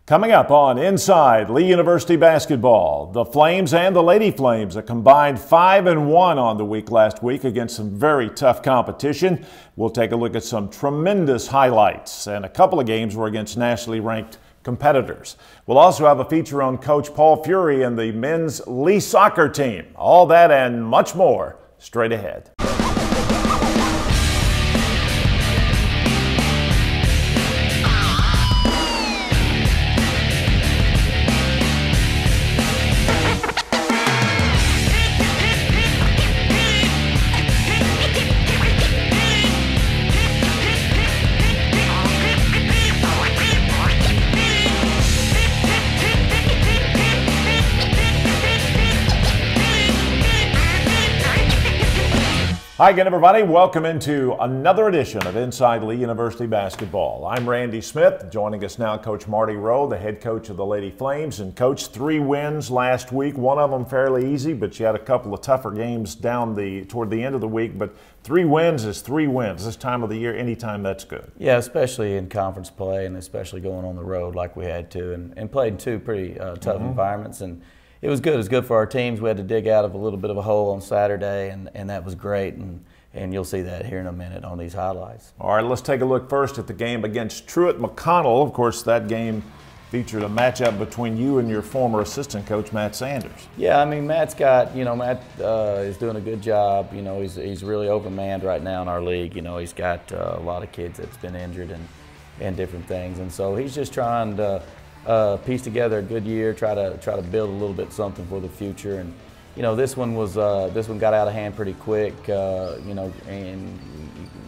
Coming up on Inside Lee University Basketball, the Flames and the Lady Flames, a combined 5-1 on the week last week against some very tough competition. We'll take a look at some tremendous highlights, and a couple of games were against nationally ranked competitors. We'll also have a feature on Coach Paul Furey and the men's Lee soccer team. All that and much more straight ahead. Hi again, everybody. Welcome into another edition of Inside Lee University Basketball. I'm Randy Smith. Joining us now, Coach Marty Rowe, the head coach of the Lady Flames. And Coach, 3 wins last week. One of them fairly easy, but you had a couple of tougher games toward the end of the week. But 3 wins is 3 wins. This time of the year, anytime, that's good. Yeah, especially in conference play and especially going on the road like we had to, and played in 2 pretty tough environments. And it was good. It was good for our teams. We had to dig out of a little bit of a hole on Saturday, and that was great. And you'll see that here in a minute on these highlights. All right, let's take a look first at the game against Truett McConnell. Of course, that game featured a matchup between you and your former assistant coach, Matt Sanders. Yeah, I mean, Matt's got, Matt is doing a good job. He's really overmanned right now in our league. He's got a lot of kids that's been injured and different things. And so he's just trying to piece together a good year, try to build a little bit something for the future. And this one got out of hand pretty quick. And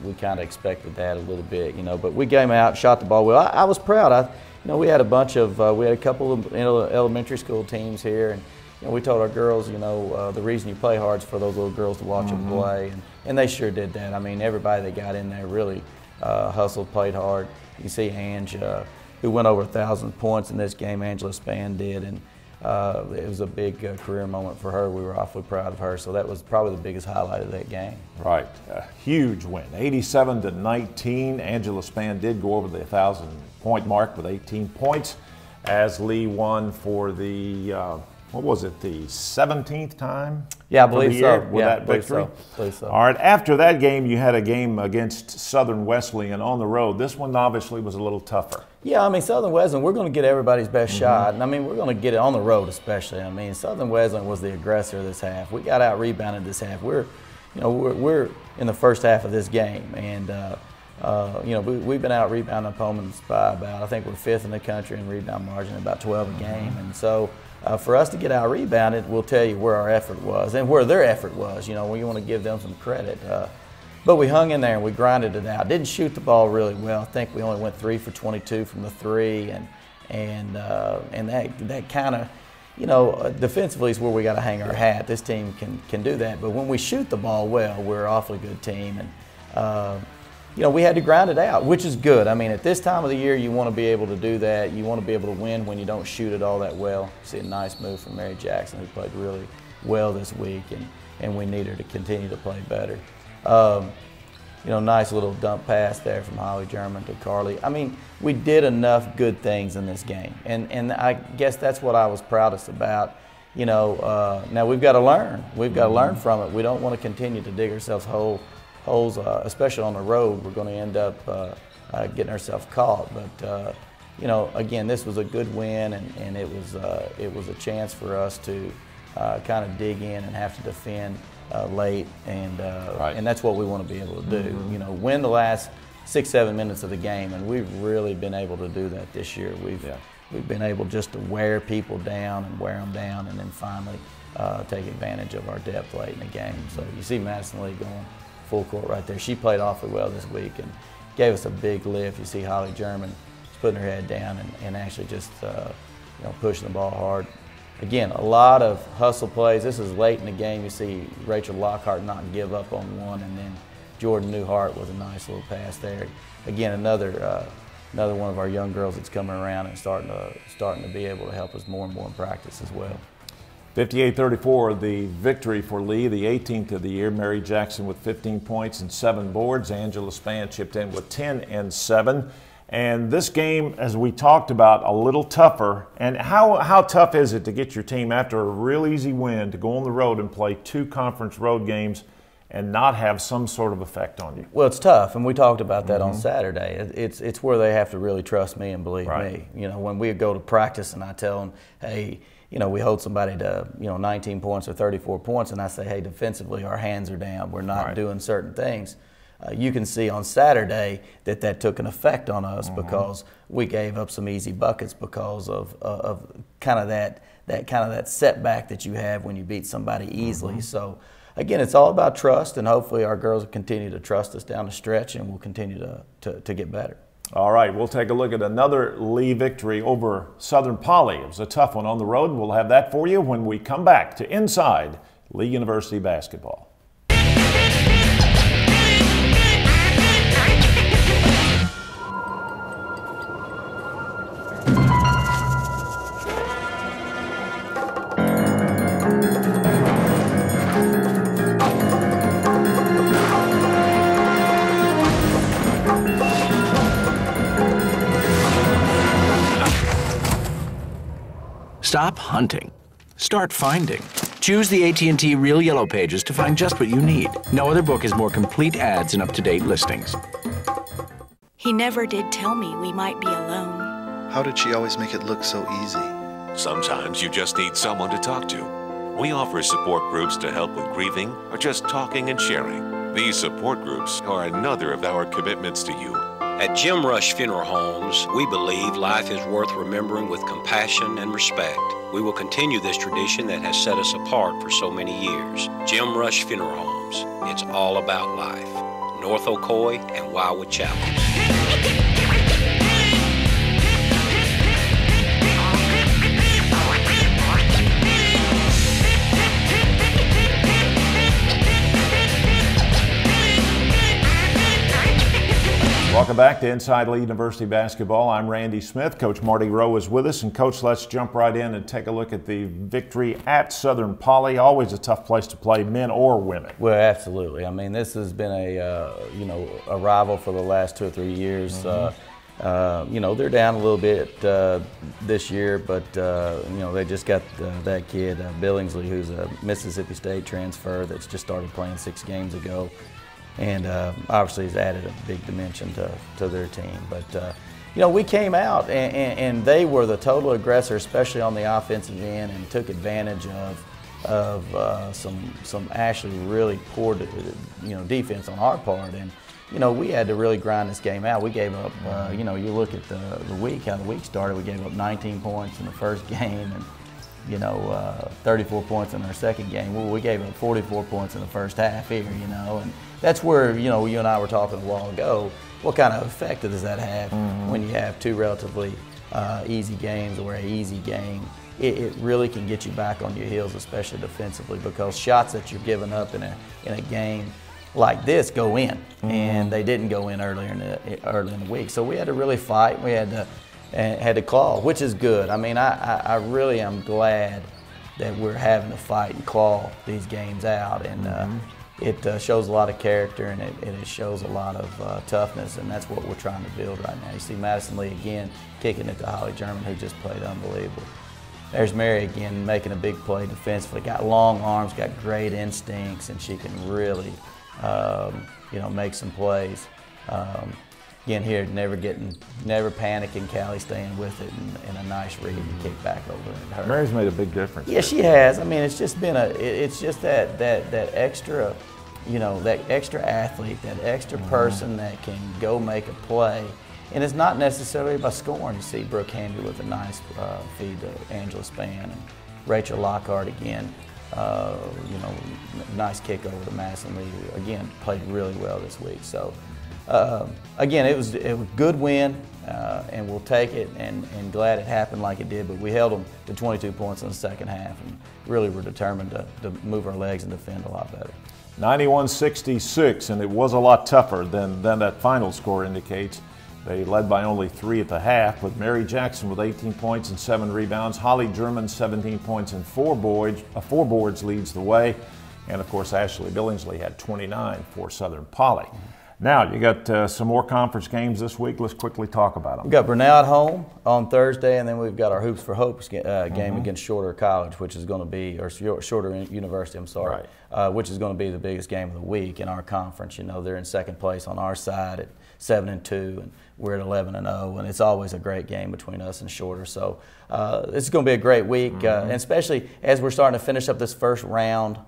we kind of expected that a little bit. But we came out, shot the ball well. I was proud. We had a couple of elementary school teams here, and we told our girls, the reason you play hard is for those little girls to watch them play, and they sure did that. I mean, everybody that got in there really hustled, played hard. You see Ange, who went over 1,000 points in this game, Angela Spann did, and it was a big career moment for her. We were awfully proud of her, so that was probably the biggest highlight of that game. Right, a huge win, 87-19. Angela Spann did go over the 1,000-point mark with 18 points as Lee won for the, what was it, the 17th time? Yeah, I believe so. With that victory? Believe so. All right, after that game, you had a game against Southern Wesleyan on the road. This one obviously was a little tougher. Yeah, I mean, Southern Wesleyan, we're going to get everybody's best shot. And I mean, we're going to get it on the road especially. I mean, Southern Wesleyan was the aggressor this half. We got out-rebounded this half. We're in the first half of this game. And, we've been out-rebounding opponents by about, I think we're 5th in the country in rebound margin, about 12 a game. And so for us to get out-rebounded, we'll tell you where our effort was and where their effort was. We want to give them some credit. But we hung in there and we grinded it out. Didn't shoot the ball really well. I think we only went 3 for 22 from the 3, and that kind of, defensively is where we got to hang our hat. This team can do that. But when we shoot the ball well, we're an awfully good team, and we had to grind it out, which is good. I mean, at this time of the year, you want to be able to do that. You want to be able to win when you don't shoot it all that well. See a nice move from Mary Jackson, who played really well this week, and we need her to continue to play better. Nice little dump pass there from Holly German to Carly. I mean, we did enough good things in this game, and I guess that's what I was proudest about. Now we've got to learn. We've got to learn from it. We don't want to continue to dig ourselves holes, especially on the road. We're going to end up getting ourselves caught. But again, this was a good win, and it was a chance for us to kind of dig in and have to defend late, and that's what we want to be able to do. Win the last 6-7 minutes of the game, and we've really been able to do that this year. We've been able just to wear people down and wear them down, and then finally take advantage of our depth late in the game. So you see Madison Lee going full court right there. She played awfully well this week and gave us a big lift. You see Holly German putting her head down and actually just pushing the ball hard. Again, a lot of hustle plays. This is late in the game. You see Rachel Lockhart not give up on one, and then Jordan Newhart with a nice little pass there. Again, another one of our young girls that's coming around and starting to be able to help us more and more in practice as well. 58-34, the victory for Lee, the 18th of the year. Mary Jackson with 15 points and 7 boards. Angela Spann chipped in with 10 and 7. And this game, as we talked about, a little tougher. And how tough is it to get your team, after a real easy win, to go on the road and play 2 conference road games and not have some sort of effect on you? Well, it's tough, and we talked about that on Saturday. It's where they have to really trust me and believe me. You know, when we go to practice and I tell them, hey, you know, we hold somebody to, 19 points or 34 points, and I say, hey, defensively, our hands are down. We're not doing certain things. You can see on Saturday that took an effect on us because we gave up some easy buckets because of kind of that setback that you have when you beat somebody easily. So again, it's all about trust, and hopefully our girls will continue to trust us down the stretch, and we'll continue to get better. All right, we'll take a look at another Lee victory over Southern Poly. It was a tough one on the road. We'll have that for you when we come back to Inside Lee University Basketball. Stop hunting. Start finding. Choose the AT&T Real Yellow Pages to find just what you need. No other book has more complete ads and up-to-date listings. He never did tell me we might be alone. How did she always make it look so easy? Sometimes you just need someone to talk to. We offer support groups to help with grieving or just talking and sharing. These support groups are another of our commitments to you. At Jim Rush Funeral Homes, we believe life is worth remembering with compassion and respect. We will continue this tradition that has set us apart for so many years. Jim Rush Funeral Homes, it's all about life. North Ocoee and Wildwood Chapel. Welcome back to Inside Lee University Basketball. I'm Randy Smith. Coach Marty Rowe is with us. And Coach, let's jump right in and take a look at the victory at Southern Poly. Always a tough place to play, men or women. Well, absolutely. I mean, this has been a rival for the last 2 or 3 years. They're down a little bit this year, but they just got that kid Billingsley, who's a Mississippi State transfer that's just started playing 6 games ago. And obviously has added a big dimension to their team. But, we came out and they were the total aggressor, especially on the offensive end, and took advantage of some actually really poor, defense on our part. And, we had to really grind this game out. We gave up, you look at the week, how the week started, we gave up 19 points in the first game and, 34 points in our second game. Well, we gave up 44 points in the first half here, and that's where, you and I were talking a while ago, what kind of effect does that have when you have 2 relatively easy games or an easy game? It really can get you back on your heels, especially defensively, because shots that you're giving up in a game like this go in, and they didn't go in early in the week. So we had to really fight. We had to claw, which is good. I mean, I really am glad that we're having to fight and claw these games out, and it shows a lot of character, and it shows a lot of toughness, and that's what we're trying to build right now. You see Madison Lee again kicking it to Holly German, who just played unbelievable. There's Mary again making a big play defensively. Got long arms, got great instincts, and she can really, make some plays. Again here, never panicking, Callie staying with it, and a nice read and kick back over at her. Mary's made a big difference. Yeah, she has. I mean, it's just been it's just that extra, that extra athlete, that extra person that can go make a play. And it's not necessarily by scoring. You see Brooke Hamby with a nice feed to Angela Spann, and Rachel Lockhart again, nice kick over to Madison Lee, who again played really well this week. So again, it was a good win, and we'll take it, and glad it happened like it did. But we held them to 22 points in the second half, and really were determined to move our legs and defend a lot better. 91-66, and it was a lot tougher than that final score indicates. They led by only 3 at the half, with Mary Jackson with 18 points and 7 rebounds. Holly German, 17 points and 4 boards leads the way. And of course, Ashley Billingsley had 29 for Southern Poly. Now, you got some more conference games this week. Let's quickly talk about them. We've got Brunel at home on Thursday, and then we've got our Hoops for Hopes game against Shorter College, which is going to be, or Shorter University, I'm sorry, which is going to be the biggest game of the week in our conference. You know, they're in second place on our side at 7-2, and we're at 11-0, and it's always a great game between us and Shorter. So this is going to be a great week, and especially as we're starting to finish up this first round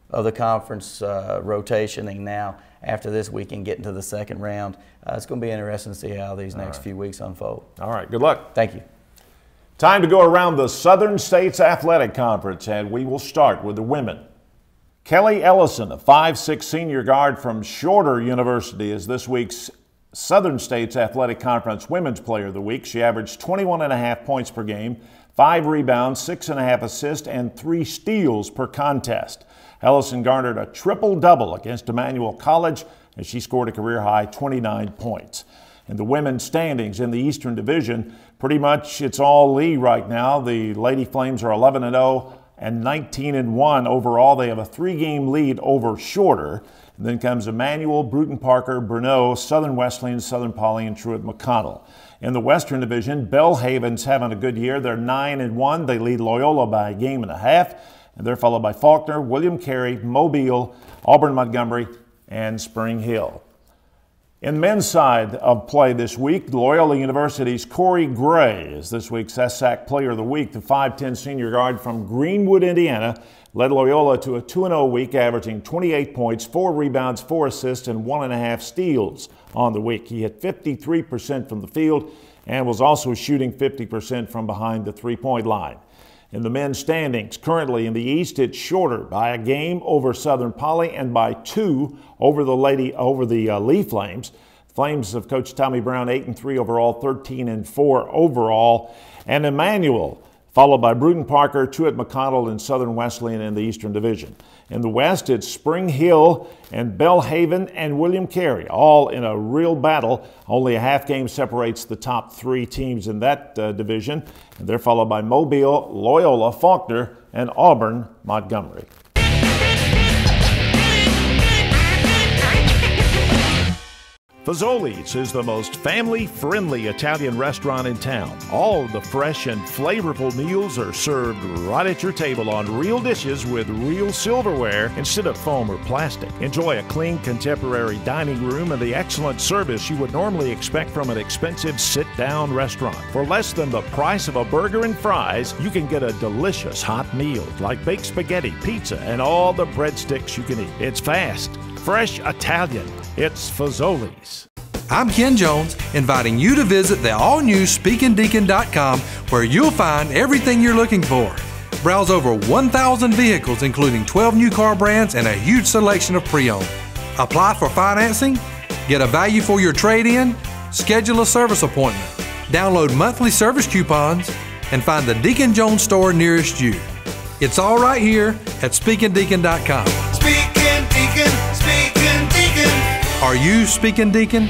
of the conference rotation, and now after this weekend getting to the second round, it's going to be interesting to see how these next few weeks unfold. All right, good luck. Thank you. Time to go around the Southern States Athletic Conference, and we will start with the women. Kelly Ellison, a 5'6" senior guard from Shorter University, is this week's Southern States Athletic Conference Women's Player of the Week. She averaged 21.5 points per game, 5 rebounds, 6.5 assists, and 3 steals per contest. Ellison garnered a triple-double against Emmanuel College as she scored a career-high 29 points. In the women's standings in the Eastern Division, pretty much it's all Lee right now. The Lady Flames are 11-0 and 19-1 overall. They have a 3-game lead over Shorter. And then comes Emmanuel, Bruton Parker, Brno, Southern Wesleyan, Southern Poly, and Truett McConnell. In the Western Division, Bellhaven's having a good year. They're 9-1. They lead Loyola by 1.5 games. And they're followed by Faulkner, William Carey, Mobile, Auburn Montgomery, and Spring Hill. In the men's side of play this week, Loyola University's Corey Gray is this week's SSAC Player of the Week. The 5'10" senior guard from Greenwood, Indiana, led Loyola to a 2-0 week, averaging 28 points, 4 rebounds, 4 assists, and 1.5 steals on the week. He hit 53% from the field and was also shooting 50% from behind the three-point line. In the men's standings, currently in the East, it's Shorter by 1 game over Southern Poly and by 2 over the Lee Flames. Flames of Coach Tommy Brown 8-3 overall, 13-4 overall. And Emmanuel, followed by Bruton Parker, Truett McConnell, and Southern Wesleyan in the Eastern Division. In the West, it's Spring Hill and Bellhaven and William Carey, all in a real battle. Only a half game separates the top 3 teams in that division. And they're followed by Mobile, Loyola, Faulkner, and Auburn Montgomery. Fazoli's is the most family-friendly Italian restaurant in town. All the fresh and flavorful meals are served right at your table on real dishes with real silverware instead of foam or plastic. Enjoy a clean, contemporary dining room and the excellent service you would normally expect from an expensive sit-down restaurant. For less than the price of a burger and fries, you can get a delicious hot meal like baked spaghetti, pizza, and all the breadsticks you can eat. It's fast, fresh Italian. It's Fazoli's. I'm Ken Jones, inviting you to visit the all-new SpeakingDeacon.com, where you'll find everything you're looking for. Browse over 1,000 vehicles, including 12 new car brands and a huge selection of pre-owned. Apply for financing, get a value for your trade-in, schedule a service appointment, download monthly service coupons, and find the Deacon Jones store nearest you. It's all right here at SpeakingDeacon.com. Speaking Deacon, Speaking Deacon. Are you speaking, Deacon?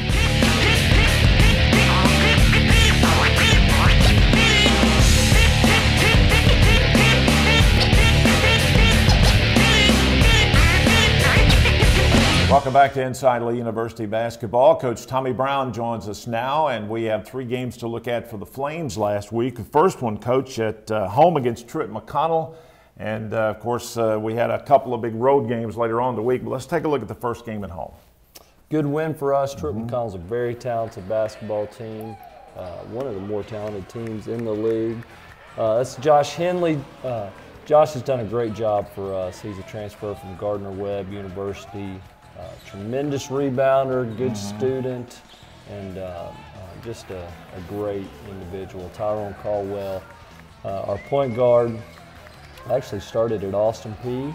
Welcome back to Inside Lee University Basketball. Coach Tommy Brown joins us now, and we have 3 games to look at for the Flames last week. The first one, Coach, at home against Truett McConnell. And, of course, we had a couple of big road games later on in the week. But let's take a look at the first game at home. Good win for us. Truett McConnell's a very talented basketball team, one of the more talented teams in the league. That's Josh Henley. Josh has done a great job for us. He's a transfer from Gardner-Webb University. Tremendous rebounder, good student, and just a great individual. Tyrone Caldwell, our point guard, actually started at Austin Peay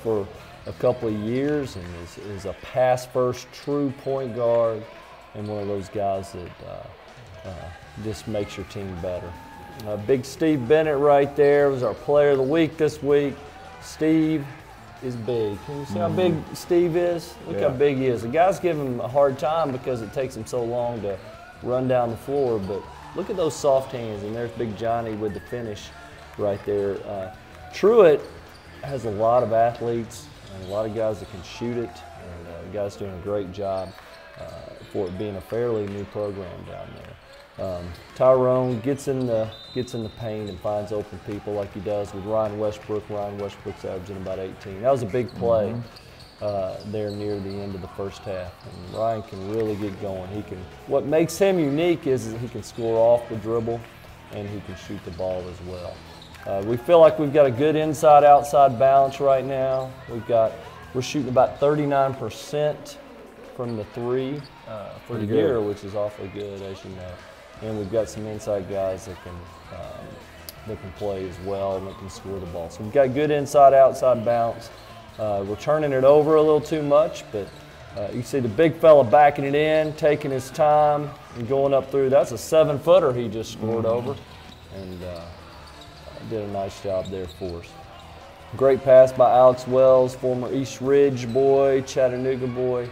for a couple of years and is a pass-first true point guard and one of those guys that just makes your team better. Big Steve Bennett right there was our player of the week this week. Steve is big. Can you see how big Steve is? Look how big he is. The guys give him a hard time because it takes him so long to run down the floor, but look at those soft hands, and there's Big Johnny with the finish right there. Truett has a lot of athletes and a lot of guys that can shoot it, and The guy's doing a great job for it being a fairly new program down there. Tyrone gets in the paint and finds open people like he does with Ryan Westbrook. Ryan Westbrook's averaging about 18. That was a big play there near the end of the first half. And Ryan can really get going. What makes him unique is that he can score off the dribble and he can shoot the ball as well. We feel like we've got a good inside-outside balance right now. We're shooting about 39% from the three for the year, which is awfully good, as you know. And we've got some inside guys that can play as well and that can score the ball. So we've got good inside-outside balance. We're turning it over a little too much, but you see the big fella backing it in, taking his time, and going up through. That's a 7-footer he just scored over, and did a nice job there for us. Great pass by Alex Wells, former East Ridge boy, Chattanooga boy.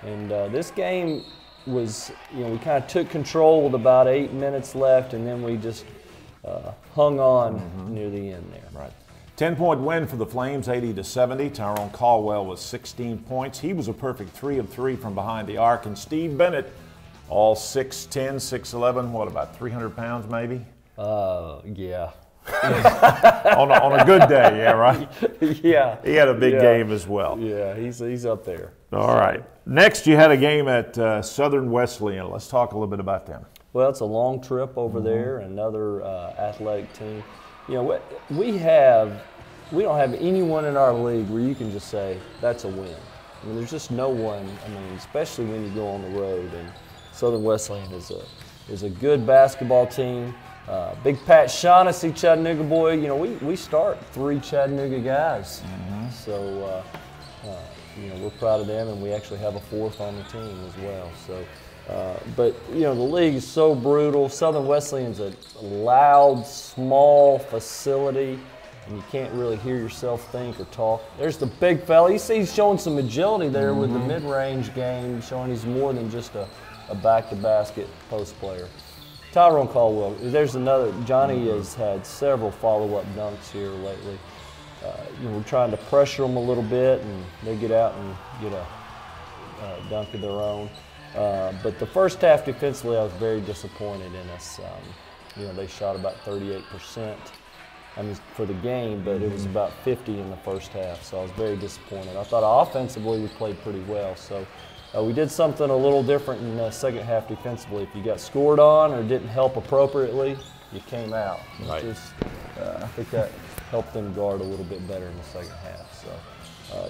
And this game was, we kind of took control with about 8 minutes left, and then we just hung on near the end there. Right. 10-point win for the Flames, 80-70. Tyrone Caldwell with 16 points. He was a perfect 3 of 3 from behind the arc. And Steve Bennett, all 6'10", 6'11", what, about 300 pounds maybe? Yeah. on a good day, yeah, right? Yeah. He had a big game as well. Yeah, he's up there. All right. Next, you had a game at Southern Wesleyan. Let's talk a little bit about them. Well, it's a long trip over there, another athletic team. We don't have anyone in our league where you can just say, that's a win. I mean, there's just no one, especially when you go on the road. And Southern Wesleyan is a good basketball team. Big Pat Shaughnessy, Chattanooga boy. We start 3 Chattanooga guys. So, we're proud of them, and we actually have a 4th on the team as well. So, but the league is so brutal. Southern Wesleyan's a loud, small facility, and you can't really hear yourself think or talk. There's the big fella. You see he's showing some agility there with the mid-range game, showing he's more than just a back-to-basket post player. Tyrone Caldwell, there's another. Johnny has had several follow-up dunks here lately. We're trying to pressure them a little bit, and they get out and get a dunk of their own. But the first half defensively, I was very disappointed in us. They shot about 38%. For the game, but it was about 50 in the first half, so I was very disappointed. I thought offensively we played pretty well, so we did something a little different in the second half defensively. If you got scored on or didn't help appropriately, you came out. Right. I think that helped them guard a little bit better in the second half. So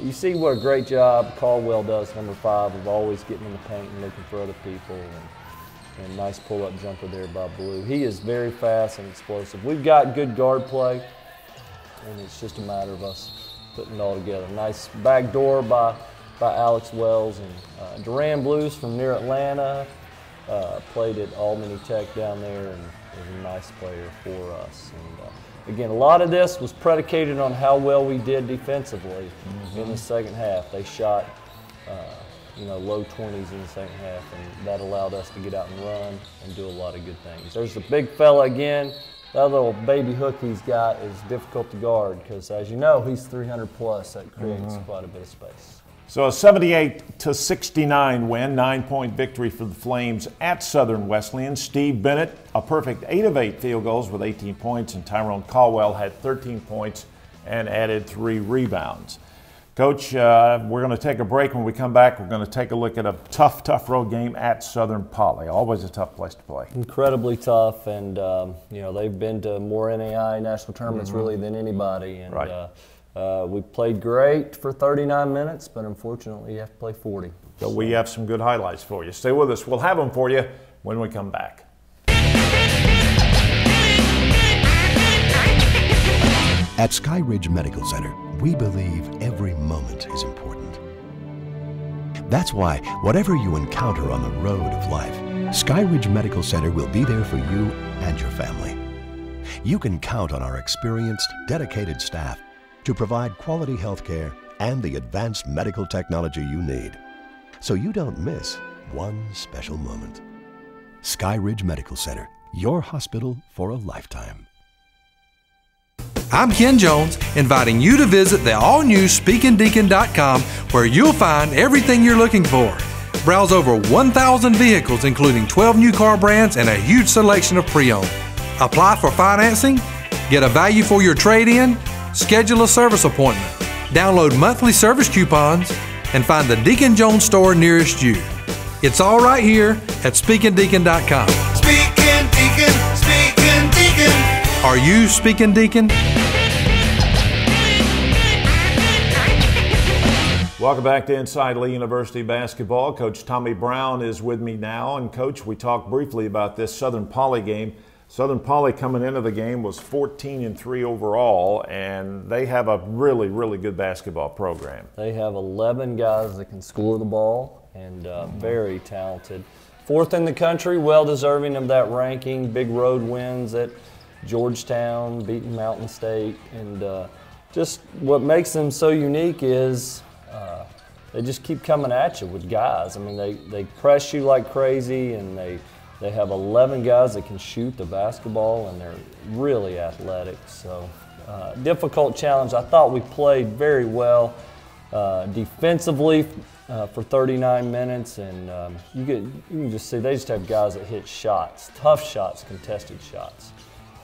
you see what a great job Caldwell does, number 5, of always getting in the paint and looking for other people. And nice pull-up jumper there by Blue. He is very fast and explosive. We've got good guard play, and it's just a matter of us putting it all together. Nice back door by Alex Wells. And Duran Blues from near Atlanta played at Albany Tech down there and is a nice player for us. And again, a lot of this was predicated on how well we did defensively in the second half. They shot low 20s in the second half, and that allowed us to get out and run and do a lot of good things. There's the big fella again. That little baby hook he's got is difficult to guard because, as you know, he's 300 plus. That creates quite a bit of space. So a 78-69 win, 9-point victory for the Flames at Southern Wesleyan. Steve Bennett, a perfect 8 of 8 field goals with 18 points, and Tyrone Caldwell had 13 points and added 3 rebounds. Coach, we're going to take a break. When we come back, we're going to take a look at a tough road game at Southern Poly. Always a tough place to play. Incredibly tough, and they've been to more NAI national tournaments really than anybody. And right. We played great for 39 minutes, but unfortunately you have to play 40. So we have some good highlights for you. Stay with us. We'll have them for you when we come back. At Sky Ridge Medical Center, we believe every moment is important. That's why, whatever you encounter on the road of life, Sky Ridge Medical Center will be there for you and your family. You can count on our experienced, dedicated staff to provide quality health care and the advanced medical technology you need, so you don't miss one special moment. Sky Ridge Medical Center, your hospital for a lifetime. I'm Ken Jones, inviting you to visit the all-new speakingdeacon.com, where you'll find everything you're looking for. Browse over 1,000 vehicles, including 12 new car brands and a huge selection of pre-owned. Apply for financing, get a value for your trade-in, schedule a service appointment, download monthly service coupons, and find the Deacon Jones store nearest you. It's all right here at speakingdeacon.com. Speaking Deacon, Speaking Deacon. Are you speaking Deacon? Welcome back to Inside Lee University Basketball. Coach Tommy Brown is with me now. And Coach, we talked briefly about this Southern Poly game. Southern Poly coming into the game was 14-3 overall, and they have a really, really good basketball program. They have 11 guys that can score the ball and very talented. Fourth in the country, well deserving of that ranking. Big road wins at Georgetown, beating Mountain State. And just what makes them so unique is they just keep coming at you with guys. I mean, they press you like crazy, and they have 11 guys that can shoot the basketball, and they're really athletic. So difficult challenge. I thought we played very well defensively for 39 minutes, and you can just see they just have guys that hit shots, tough shots, contested shots.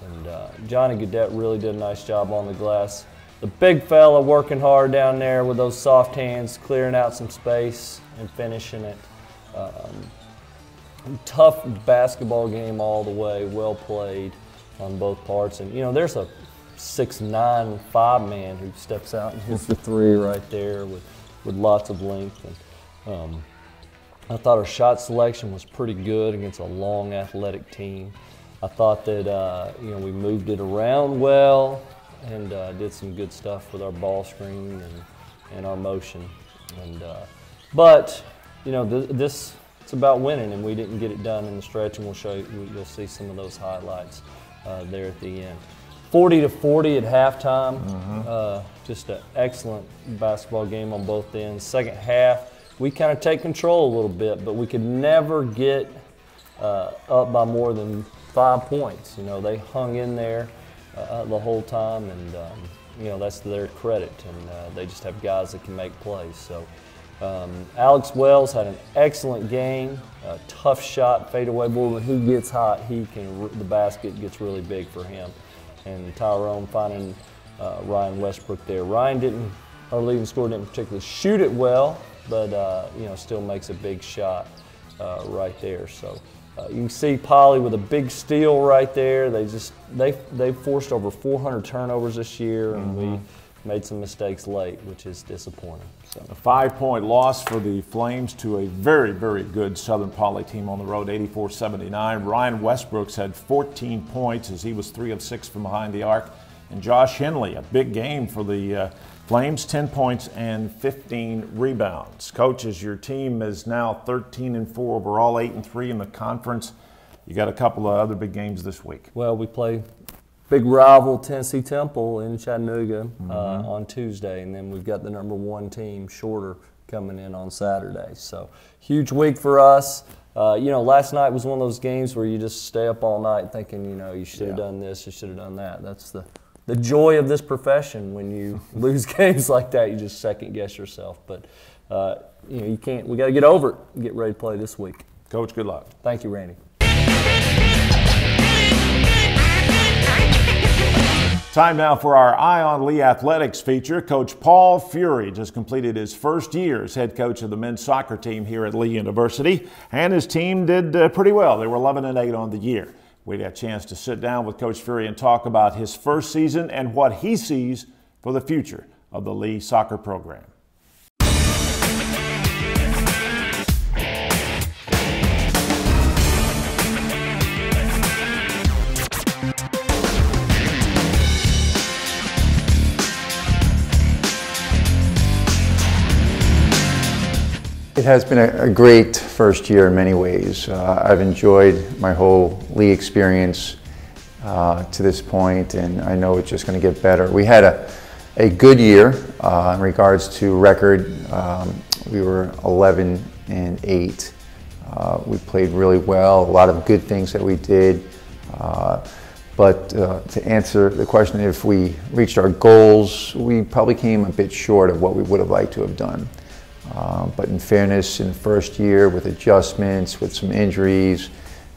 And Johnny Gaudette really did a nice job on the glass. The big fella working hard down there with those soft hands, clearing out some space and finishing it. Tough basketball game all the way, well played on both parts. And, you know, there's a 6'9", 5-man who steps out and hits the three right there with lots of length. And I thought our shot selection was pretty good against a long, athletic team. I thought that, you know, we moved it around well and did some good stuff with our ball screen and our motion. And but, you know, this it's about winning, and we didn't get it done in the stretch, and you'll see some of those highlights there at the end. 40-40 at halftime. Just an excellent basketball game on both ends. Second half, we kind of take control a little bit, but we could never get up by more than 5 points. You know, they hung in there the whole time, and you know, that's to their credit, and they just have guys that can make plays. So Alex Wells had an excellent game, a tough shot, fadeaway ball. When he gets hot, the basket gets really big for him. And Tyrone finding Ryan Westbrook there. Our leading scorer, didn't particularly shoot it well, but you know, still makes a big shot right there. So you can see Poly with a big steal right there. They forced over 400 turnovers this year, and we made some mistakes late, which is disappointing. So. A 5-point loss for the Flames to a very, very good Southern Poly team on the road, 84-79. Ryan Westbrooks had 14 points as he was 3 of 6 from behind the arc. And Josh Henley, a big game for the Flames, 10 points and 15 rebounds. Coach, as your team is now 13-4 overall, 8-3 in the conference, you got a couple of other big games this week. Well, we play big rival Tennessee Temple in Chattanooga on Tuesday, and then we've got the #1 team, Shorter, coming in on Saturday. So huge week for us. You know, last night was one of those games where you just stay up all night thinking, you know, you should have done this, you should have done that. That's the joy of this profession. When you lose games like that, you just second guess yourself. But you know, you can't. We got to get over it and get ready to play this week. Coach, good luck. Thank you, Randy. Time now for our Eye on Lee Athletics feature. Coach Paul Furey just completed his first year as head coach of the men's soccer team here at Lee University, and his team did pretty well. They were 11-8 on the year. We had a chance to sit down with Coach Furey and talk about his first season and what he sees for the future of the Lee soccer program. It has been a great first year in many ways. I've enjoyed my whole league experience to this point, and I know it's just going to get better. We had a good year in regards to record. We were 11-8. We played really well, a lot of good things that we did. But to answer the question, if we reached our goals, we probably came a bit short of what we would have liked to have done. But in fairness, in the first year, with adjustments, with some injuries,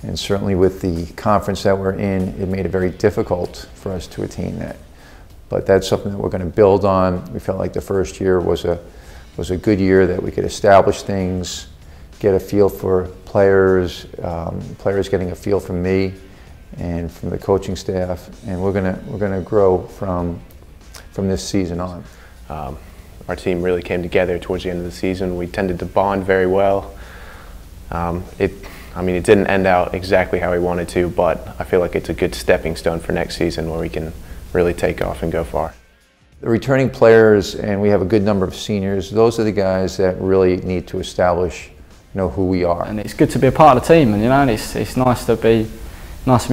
and certainly with the conference that we're in, it made it very difficult for us to attain that. But that's something that we're going to build on. We felt like the first year was a good year that we could establish things, get a feel for players, players getting a feel from me and from the coaching staff, and we're gonna grow from this season on. Our team really came together towards the end of the season. We tended to bond very well. It didn't end out exactly how we wanted to, but I feel like it's a good stepping stone for next season where we can really take off and go far. The returning players, and we have a good number of seniors, those are the guys that really need to establish, who we are. And it's good to be a part of the team, and and it's nice to be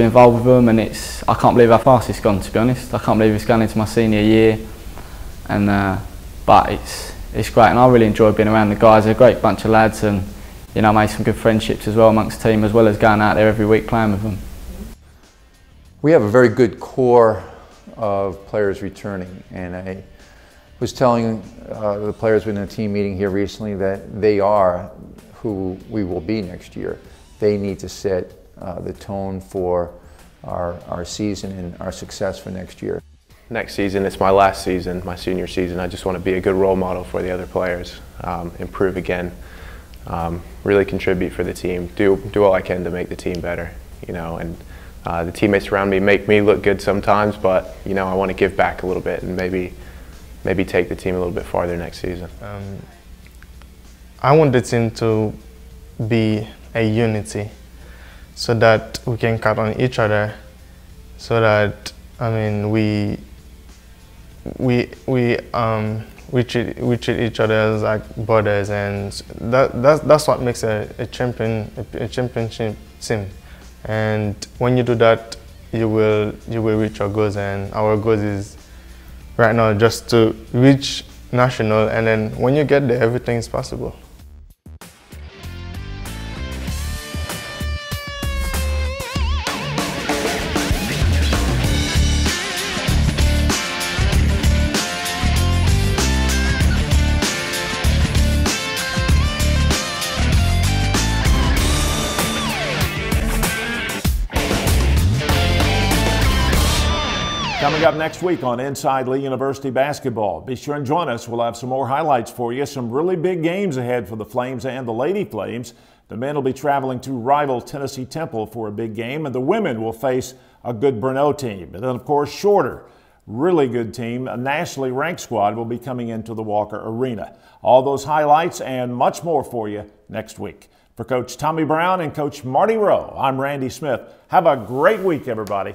involved with them, and I can't believe how fast it's gone, to be honest. I can't believe it's gone into my senior year, and but it's great, and I really enjoy being around the guys. They're a great bunch of lads, and I made some good friendships as well amongst the team, as well as going out there every week playing with them. We have a very good core of players returning, and I was telling the players within a team meeting here recently that they are who we will be next year. They need to set the tone for our season and our success for next year. Next season, it's my last season, my senior season. I just want to be a good role model for the other players, improve again, really contribute for the team, do all I can to make the team better, and the teammates around me make me look good sometimes, but I want to give back a little bit and maybe take the team a little bit farther next season. I want the team to be a unity, so that we can count on each other, so that we treat each other as like brothers, and that's what makes a championship team. And when you do that, you will reach your goals, and our goals is right now just to reach national, and then when you get there, everything is possible. Coming up next week on Inside Lee University Basketball. Be sure and join us. We'll have some more highlights for you. Some really big games ahead for the Flames and the Lady Flames. The men will be traveling to rival Tennessee Temple for a big game, and the women will face a good Brno team. And then, of course, Shorter, really good team, a nationally ranked squad, will be coming into the Walker Arena. All those highlights and much more for you next week. For Coach Tommy Brown and Coach Marty Rowe, I'm Randy Smith. Have a great week, everybody.